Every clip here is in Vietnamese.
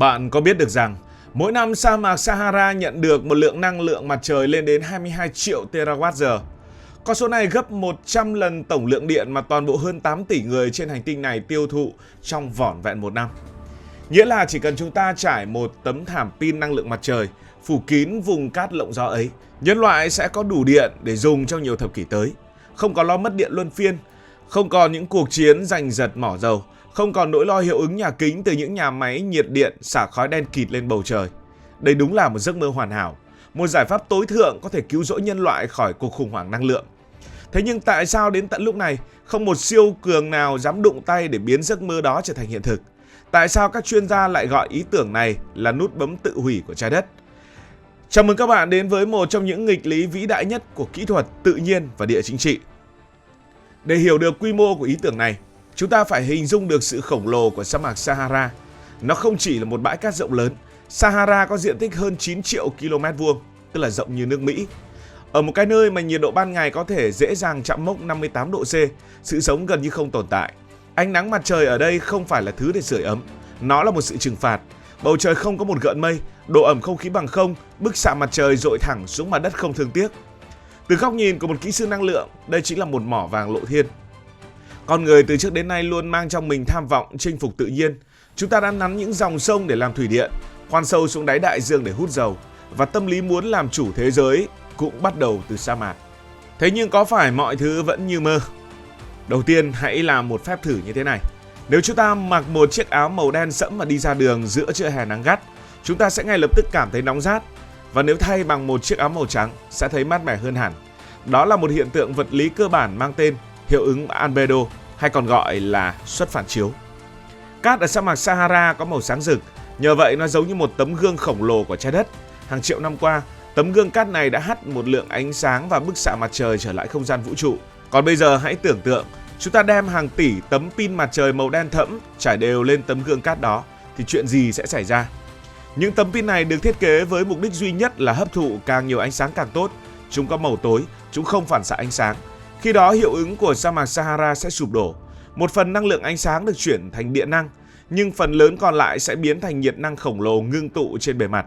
Bạn có biết được rằng mỗi năm sa mạc Sahara nhận được một lượng năng lượng mặt trời lên đến 22 triệu terawatt-giờ. Con số này gấp 100 lần tổng lượng điện mà toàn bộ hơn 8 tỷ người trên hành tinh này tiêu thụ trong vỏn vẹn một năm. Nghĩa là chỉ cần chúng ta trải một tấm thảm pin năng lượng mặt trời phủ kín vùng cát lộng gió ấy, nhân loại sẽ có đủ điện để dùng trong nhiều thập kỷ tới. Không còn lo mất điện luân phiên, không còn những cuộc chiến giành giật mỏ dầu, không còn nỗi lo hiệu ứng nhà kính từ những nhà máy nhiệt điện xả khói đen kịt lên bầu trời. Đây đúng là một giấc mơ hoàn hảo, một giải pháp tối thượng có thể cứu rỗi nhân loại khỏi cuộc khủng hoảng năng lượng. Thế nhưng tại sao đến tận lúc này không một siêu cường nào dám đụng tay để biến giấc mơ đó trở thành hiện thực? Tại sao các chuyên gia lại gọi ý tưởng này là nút bấm tự hủy của trái đất? Chào mừng các bạn đến với một trong những nghịch lý vĩ đại nhất của kỹ thuật, tự nhiên và địa chính trị. Để hiểu được quy mô của ý tưởng này, chúng ta phải hình dung được sự khổng lồ của sa mạc Sahara. Nó không chỉ là một bãi cát rộng lớn, Sahara có diện tích hơn 9 triệu km vuông, tức là rộng như nước Mỹ. Ở một cái nơi mà nhiệt độ ban ngày có thể dễ dàng chạm mốc 58 độ C, sự sống gần như không tồn tại. Ánh nắng mặt trời ở đây không phải là thứ để sưởi ấm, nó là một sự trừng phạt. Bầu trời không có một gợn mây, độ ẩm không khí bằng không, bức xạ mặt trời dội thẳng xuống mặt đất không thương tiếc. Từ góc nhìn của một kỹ sư năng lượng, đây chính là một mỏ vàng lộ thiên. Con người từ trước đến nay luôn mang trong mình tham vọng chinh phục tự nhiên. Chúng ta đã nắn những dòng sông để làm thủy điện, khoan sâu xuống đáy đại dương để hút dầu, và tâm lý muốn làm chủ thế giới cũng bắt đầu từ sa mạc. Thế nhưng có phải mọi thứ vẫn như mơ? Đầu tiên, hãy làm một phép thử như thế này. Nếu chúng ta mặc một chiếc áo màu đen sẫm và đi ra đường giữa trưa hè nắng gắt, chúng ta sẽ ngay lập tức cảm thấy nóng rát. Và nếu thay bằng một chiếc áo màu trắng, sẽ thấy mát mẻ hơn hẳn. Đó là một hiện tượng vật lý cơ bản mang tên hiệu ứng albedo, hay còn gọi là suất phản chiếu. Cát ở sa mạc Sahara có màu sáng rực, nhờ vậy nó giống như một tấm gương khổng lồ của trái đất. Hàng triệu năm qua, tấm gương cát này đã hắt một lượng ánh sáng và bức xạ mặt trời trở lại không gian vũ trụ. Còn bây giờ hãy tưởng tượng, chúng ta đem hàng tỷ tấm pin mặt trời màu đen thẫm trải đều lên tấm gương cát đó, thì chuyện gì sẽ xảy ra? Những tấm pin này được thiết kế với mục đích duy nhất là hấp thụ càng nhiều ánh sáng càng tốt. Chúng có màu tối, chúng không phản xạ ánh sáng. Khi đó hiệu ứng của sa mạc Sahara sẽ sụp đổ. Một phần năng lượng ánh sáng được chuyển thành điện năng, nhưng phần lớn còn lại sẽ biến thành nhiệt năng khổng lồ ngưng tụ trên bề mặt.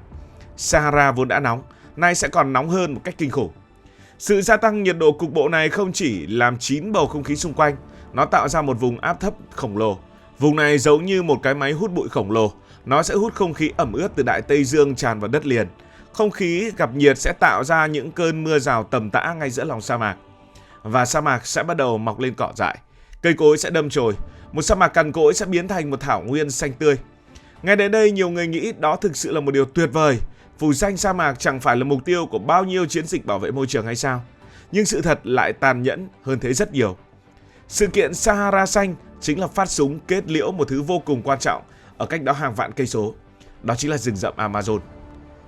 Sahara vốn đã nóng, nay sẽ còn nóng hơn một cách kinh khủng. Sự gia tăng nhiệt độ cục bộ này không chỉ làm chín bầu không khí xung quanh, nó tạo ra một vùng áp thấp khổng lồ. Vùng này giống như một cái máy hút bụi khổng lồ, nó sẽ hút không khí ẩm ướt từ Đại Tây Dương tràn vào đất liền. Không khí gặp nhiệt sẽ tạo ra những cơn mưa rào tầm tã ngay giữa lòng sa mạc. Và sa mạc sẽ bắt đầu mọc lên cỏ dại, cây cối sẽ đâm chồi, một sa mạc cằn cỗi sẽ biến thành một thảo nguyên xanh tươi. Ngay đến đây nhiều người nghĩ đó thực sự là một điều tuyệt vời. Phủ xanh sa mạc chẳng phải là mục tiêu của bao nhiêu chiến dịch bảo vệ môi trường hay sao? Nhưng sự thật lại tàn nhẫn hơn thế rất nhiều. Sự kiện Sahara xanh chính là phát súng kết liễu một thứ vô cùng quan trọng ở cách đó hàng vạn cây số. Đó chính là rừng rậm Amazon.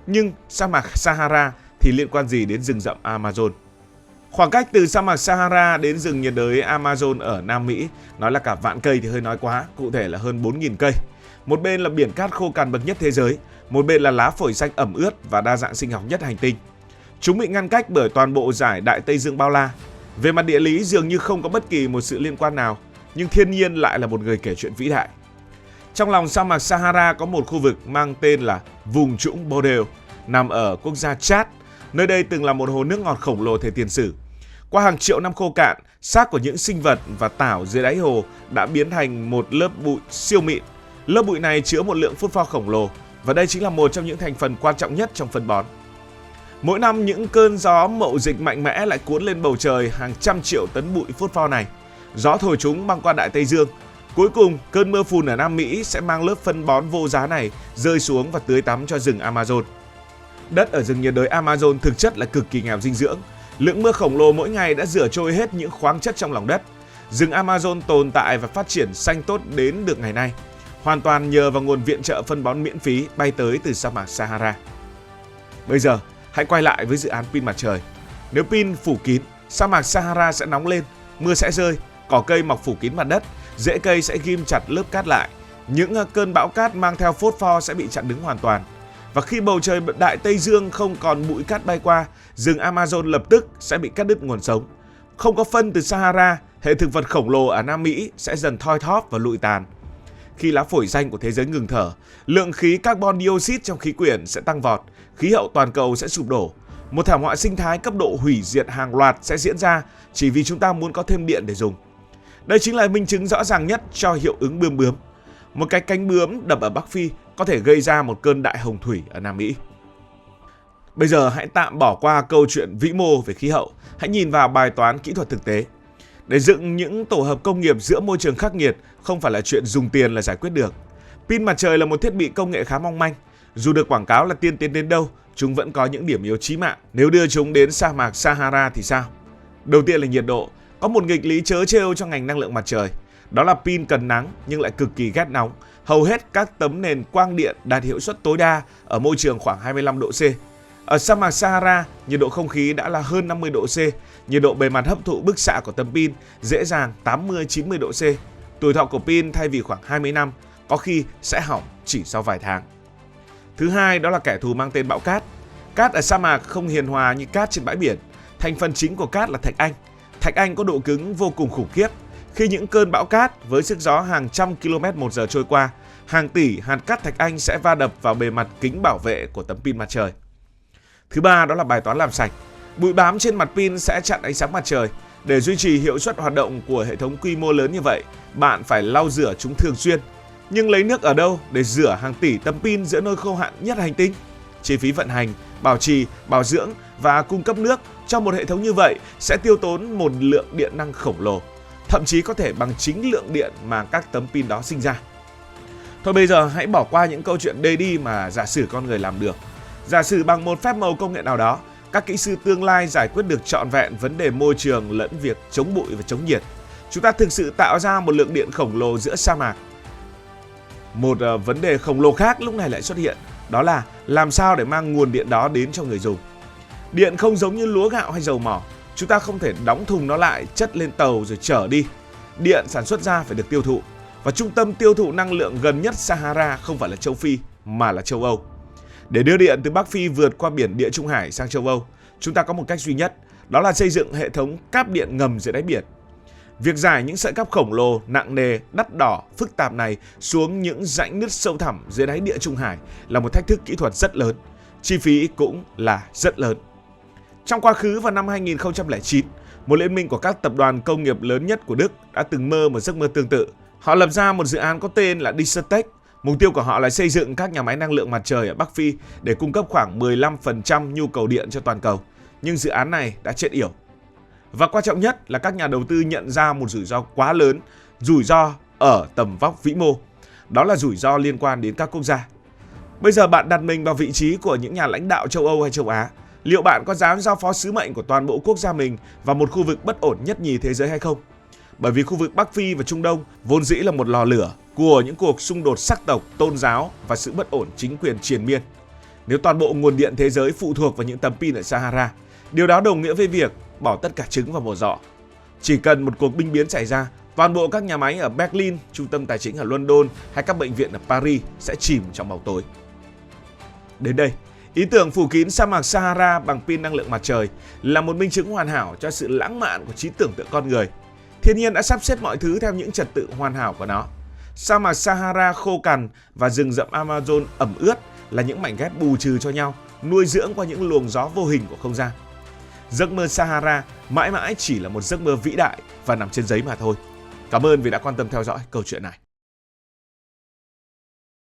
Nhưng sa mạc Sahara thì liên quan gì đến rừng rậm Amazon? Khoảng cách từ sa mạc Sahara đến rừng nhiệt đới Amazon ở Nam Mỹ, nói là cả vạn cây thì hơi nói quá, cụ thể là hơn 4.000 cây. Một bên là biển cát khô cằn bậc nhất thế giới, một bên là lá phổi xanh ẩm ướt và đa dạng sinh học nhất hành tinh. Chúng bị ngăn cách bởi toàn bộ dải Đại Tây Dương bao la. Về mặt địa lý dường như không có bất kỳ một sự liên quan nào, nhưng thiên nhiên lại là một người kể chuyện vĩ đại. Trong lòng sa mạc Sahara có một khu vực mang tên là vùng trũng Bordeaux, nằm ở quốc gia Chad. Nơi đây từng là một hồ nước ngọt khổng lồ thời tiền sử. Qua hàng triệu năm khô cạn, xác của những sinh vật và tảo dưới đáy hồ đã biến thành một lớp bụi siêu mịn. Lớp bụi này chứa một lượng phốt pho khổng lồ, và đây chính là một trong những thành phần quan trọng nhất trong phân bón. Mỗi năm những cơn gió mậu dịch mạnh mẽ lại cuốn lên bầu trời hàng trăm triệu tấn bụi phốt pho này. Gió thổi chúng băng qua Đại Tây Dương. Cuối cùng, cơn mưa phùn ở Nam Mỹ sẽ mang lớp phân bón vô giá này rơi xuống và tưới tắm cho rừng Amazon. Đất ở rừng nhiệt đới Amazon thực chất là cực kỳ nghèo dinh dưỡng. Lượng mưa khổng lồ mỗi ngày đã rửa trôi hết những khoáng chất trong lòng đất. Rừng Amazon tồn tại và phát triển xanh tốt đến được ngày nay, hoàn toàn nhờ vào nguồn viện trợ phân bón miễn phí bay tới từ sa mạc Sahara. Bây giờ, hãy quay lại với dự án pin mặt trời. Nếu pin phủ kín, sa mạc Sahara sẽ nóng lên, mưa sẽ rơi, cỏ cây mọc phủ kín mặt đất, rễ cây sẽ ghim chặt lớp cát lại. Những cơn bão cát mang theo phốt pho sẽ bị chặn đứng hoàn toàn. Và khi bầu trời Đại Tây Dương không còn bụi cát bay qua, rừng Amazon lập tức sẽ bị cắt đứt nguồn sống. Không có phân từ Sahara, hệ thực vật khổng lồ ở Nam Mỹ sẽ dần thoi thóp và lụi tàn. Khi lá phổi xanh của thế giới ngừng thở, lượng khí carbon dioxide trong khí quyển sẽ tăng vọt, khí hậu toàn cầu sẽ sụp đổ. Một thảm họa sinh thái cấp độ hủy diệt hàng loạt sẽ diễn ra chỉ vì chúng ta muốn có thêm điện để dùng. Đây chính là minh chứng rõ ràng nhất cho hiệu ứng bươm bướm. Một cái cánh bướm đập ở Bắc Phi có thể gây ra một cơn đại hồng thủy ở Nam Mỹ. Bây giờ hãy tạm bỏ qua câu chuyện vĩ mô về khí hậu, hãy nhìn vào bài toán kỹ thuật thực tế. Để dựng những tổ hợp công nghiệp giữa môi trường khắc nghiệt không phải là chuyện dùng tiền là giải quyết được. Pin mặt trời là một thiết bị công nghệ khá mong manh. Dù được quảng cáo là tiên tiến đến đâu, chúng vẫn có những điểm yếu chí mạng. Nếu đưa chúng đến sa mạc Sahara thì sao? Đầu tiên là nhiệt độ. Có một nghịch lý trớ trêu cho ngành năng lượng mặt trời. Đó là pin cần nắng nhưng lại cực kỳ ghét nóng. Hầu hết các tấm nền quang điện đạt hiệu suất tối đa ở môi trường khoảng 25 độ C. Ở sa mạc Sahara, nhiệt độ không khí đã là hơn 50 độ C. Nhiệt độ bề mặt hấp thụ bức xạ của tấm pin dễ dàng 80-90 độ C. Tuổi thọ của pin thay vì khoảng 20 năm, có khi sẽ hỏng chỉ sau vài tháng. Thứ hai đó là kẻ thù mang tên bão cát. Cát ở sa mạc không hiền hòa như cát trên bãi biển. Thành phần chính của cát là thạch anh. Thạch anh có độ cứng vô cùng khủng khiếp. Khi những cơn bão cát với sức gió hàng trăm km/h trôi qua, hàng tỷ hạt cát thạch anh sẽ va đập vào bề mặt kính bảo vệ của tấm pin mặt trời. Thứ ba đó là bài toán làm sạch. Bụi bám trên mặt pin sẽ chặn ánh sáng mặt trời. Để duy trì hiệu suất hoạt động của hệ thống quy mô lớn như vậy, bạn phải lau rửa chúng thường xuyên. Nhưng lấy nước ở đâu để rửa hàng tỷ tấm pin giữa nơi khô hạn nhất hành tinh? Chi phí vận hành, bảo trì, bảo dưỡng và cung cấp nước cho một hệ thống như vậy sẽ tiêu tốn một lượng điện năng khổng lồ, thậm chí có thể bằng chính lượng điện mà các tấm pin đó sinh ra. Thôi bây giờ hãy bỏ qua những câu chuyện đê đi mà giả sử con người làm được. Giả sử bằng một phép màu công nghệ nào đó, các kỹ sư tương lai giải quyết được trọn vẹn vấn đề môi trường lẫn việc chống bụi và chống nhiệt. Chúng ta thực sự tạo ra một lượng điện khổng lồ giữa sa mạc. Một vấn đề khổng lồ khác lúc này lại xuất hiện, đó là làm sao để mang nguồn điện đó đến cho người dùng. Điện không giống như lúa gạo hay dầu mỏ, chúng ta không thể đóng thùng nó lại, chất lên tàu rồi chở đi. Điện sản xuất ra phải được tiêu thụ, và trung tâm tiêu thụ năng lượng gần nhất Sahara không phải là châu Phi mà là châu Âu. Để đưa điện từ Bắc Phi vượt qua biển Địa Trung Hải sang châu Âu, chúng ta có một cách duy nhất, đó là xây dựng hệ thống cáp điện ngầm dưới đáy biển. Việc giải những sợi cáp khổng lồ, nặng nề, đắt đỏ, phức tạp này xuống những rãnh nứt sâu thẳm dưới đáy Địa Trung Hải là một thách thức kỹ thuật rất lớn, chi phí cũng là rất lớn. Trong quá khứ vào năm 2009, một liên minh của các tập đoàn công nghiệp lớn nhất của Đức đã từng mơ một giấc mơ tương tự. Họ lập ra một dự án có tên là Desertec. Mục tiêu của họ là xây dựng các nhà máy năng lượng mặt trời ở Bắc Phi để cung cấp khoảng 15% nhu cầu điện cho toàn cầu. Nhưng dự án này đã chết yểu. Và quan trọng nhất là các nhà đầu tư nhận ra một rủi ro quá lớn, rủi ro ở tầm vóc vĩ mô. Đó là rủi ro liên quan đến các quốc gia. Bây giờ bạn đặt mình vào vị trí của những nhà lãnh đạo châu Âu hay châu Á. Liệu bạn có dám giao phó sứ mệnh của toàn bộ quốc gia mình vào một khu vực bất ổn nhất nhì thế giới hay không? Bởi vì khu vực Bắc Phi và Trung Đông vốn dĩ là một lò lửa của những cuộc xung đột sắc tộc, tôn giáo và sự bất ổn chính quyền triền miên. Nếu toàn bộ nguồn điện thế giới phụ thuộc vào những tấm pin ở Sahara, điều đó đồng nghĩa với việc bỏ tất cả trứng vào một giỏ. Chỉ cần một cuộc binh biến xảy ra, toàn bộ các nhà máy ở Berlin, trung tâm tài chính ở London hay các bệnh viện ở Paris sẽ chìm trong bóng tối. Đến đây, ý tưởng phủ kín sa mạc Sahara bằng pin năng lượng mặt trời là một minh chứng hoàn hảo cho sự lãng mạn của trí tưởng tượng con người. Thiên nhiên đã sắp xếp mọi thứ theo những trật tự hoàn hảo của nó. Sa mạc Sahara khô cằn và rừng rậm Amazon ẩm ướt là những mảnh ghép bù trừ cho nhau, nuôi dưỡng qua những luồng gió vô hình của không gian. Giấc mơ Sahara mãi mãi chỉ là một giấc mơ vĩ đại và nằm trên giấy mà thôi. Cảm ơn vì đã quan tâm theo dõi câu chuyện này.